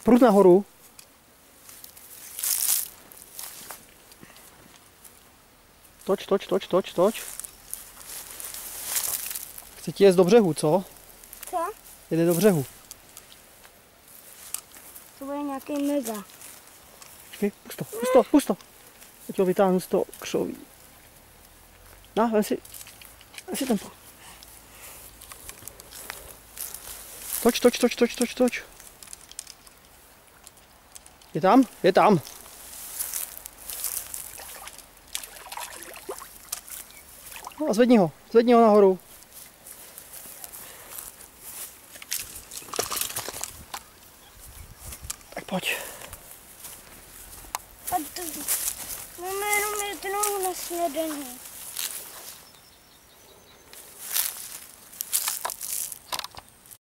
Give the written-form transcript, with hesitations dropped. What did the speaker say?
Prut nahoru. Toč. Chce ti jet do břehu, co? Co? Jede do břehu. To bude nějaký mega. Počkej, pust to. Teď ho vytáhnu z toho křoví. Vem si ten prut. Toč. Je tam? Je tam. No a zvedni ho nahoru. Tak pojď. Máme jenom jednou na snědení.